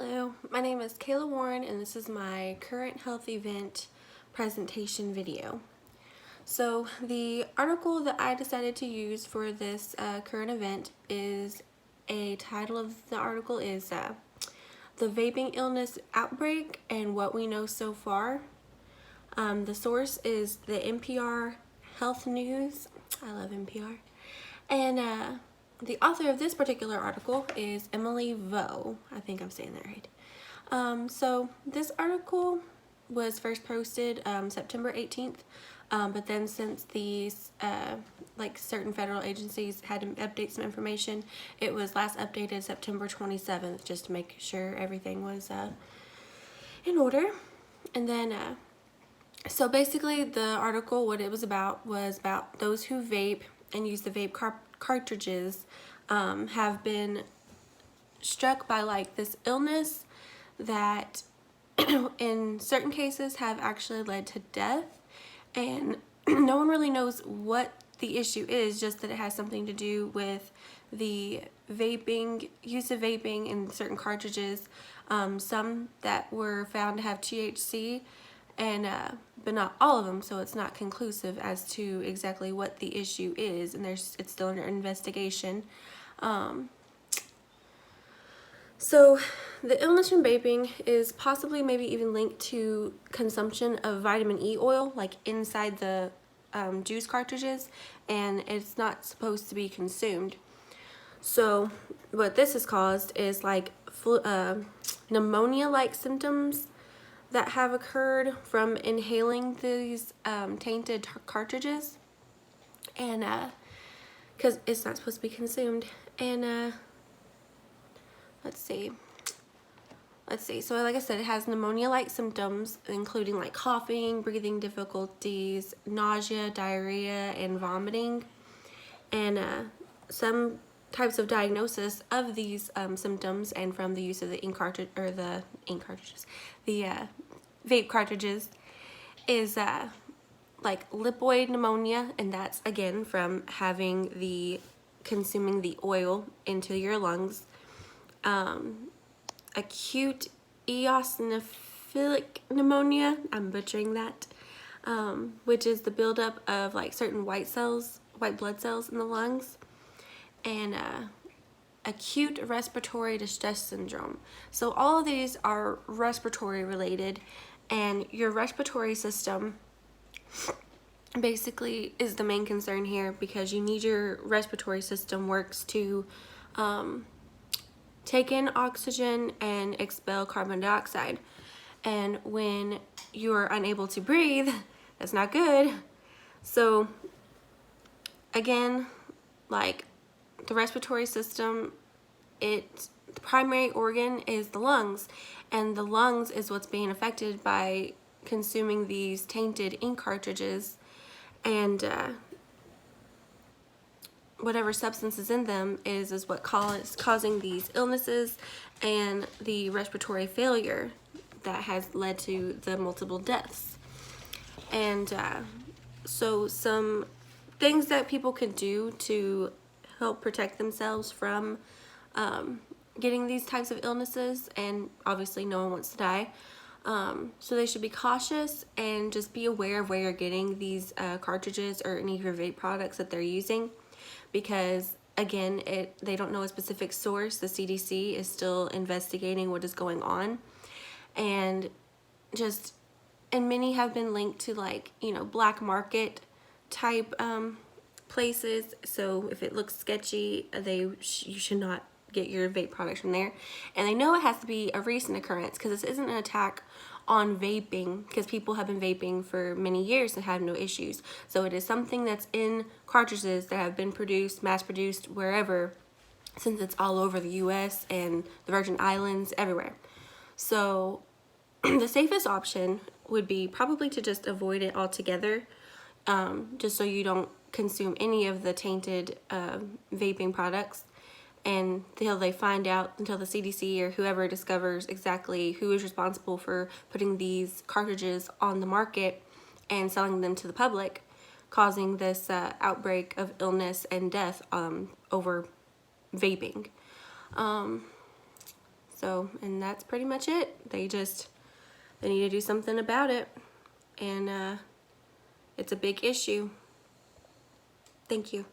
Hello, my name is Kayla Warren and this is my current health event presentation video. So the article that I decided to use for this current event is a title of the article is The Vaping Illness Outbreak and What We Know So Far. The source is the NPR Health News. I love NPR. And the author of this particular article is Emily Vo. I think I'm saying that right. So this article was first posted September 18th, but then since these certain federal agencies had to update some information, it was last updated September 27th just to make sure everything was in order. And then so basically the article, what it was about those who vape and use the vape cartridges have been struck by this illness that in certain cases have actually led to death, and no one really knows what the issue is, just that it has something to do with the use of vaping in certain cartridges, some that were found to have THC, and but not all of them, so it's not conclusive as to exactly what the issue is, and it's still under investigation. So the illness from vaping is possibly maybe even linked to consumption of vitamin E oil, like inside the juice cartridges, and it's not supposed to be consumed. So what this has caused is pneumonia-like symptoms that have occurred from inhaling these tainted cartridges, and because it's not supposed to be consumed. And let's see, so like I said, it has pneumonia-like symptoms including coughing, breathing difficulties, nausea, diarrhea, and vomiting. And some types of diagnosis of these symptoms, and from the use of the vape cartridges, is lipoid pneumonia, and that's again from consuming the oil into your lungs. Acute eosinophilic pneumonia, I'm butchering that, which is the buildup of certain white blood cells in the lungs, and acute respiratory distress syndrome. So all of these are respiratory related, and your respiratory system basically is the main concern here, because your respiratory system works to take in oxygen and expel carbon dioxide. And when you're unable to breathe, that's not good. So again, the respiratory system, the primary organ is the lungs, and the lungs is what's being affected by consuming these tainted ink cartridges, and whatever substance is in them is what causing these illnesses and the respiratory failure that has led to the multiple deaths. And so some things that people could do to help protect themselves from getting these types of illnesses, and obviously no one wants to die, so they should be cautious and just be aware of where you're getting these cartridges or any of your vape products that they're using, because again, they don't know a specific source. The CDC is still investigating what is going on, and many have been linked to black market type places. So if it looks sketchy, you should not get your vape products from there. And I know it has to be a recent occurrence, because this isn't an attack on vaping, because people have been vaping for many years and have no issues. So it is something that's in cartridges that have been mass produced wherever, since it's all over the US and the Virgin Islands, everywhere. So the safest option would be probably to just avoid it altogether, just so you don't consume any of the tainted vaping products until the CDC or whoever discovers exactly who is responsible for putting these cartridges on the market and selling them to the public, causing this outbreak of illness and death over vaping. So, and that's pretty much it. They need to do something about it. And it's a big issue. Thank you.